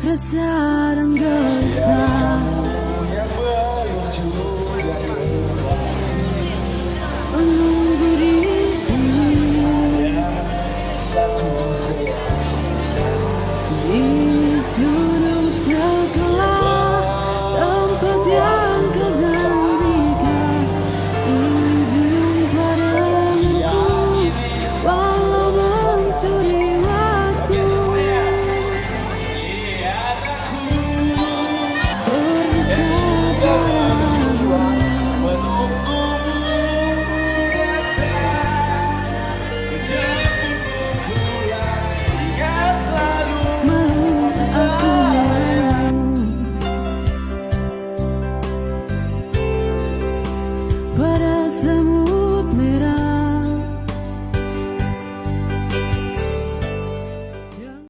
rasa dan gelisah, menunggu di sini di sudut terkelah tempat yang kau janjikan. Ingin jumpa denganku walau mencuri waktu. Berdusta padamu, malu aku malu pada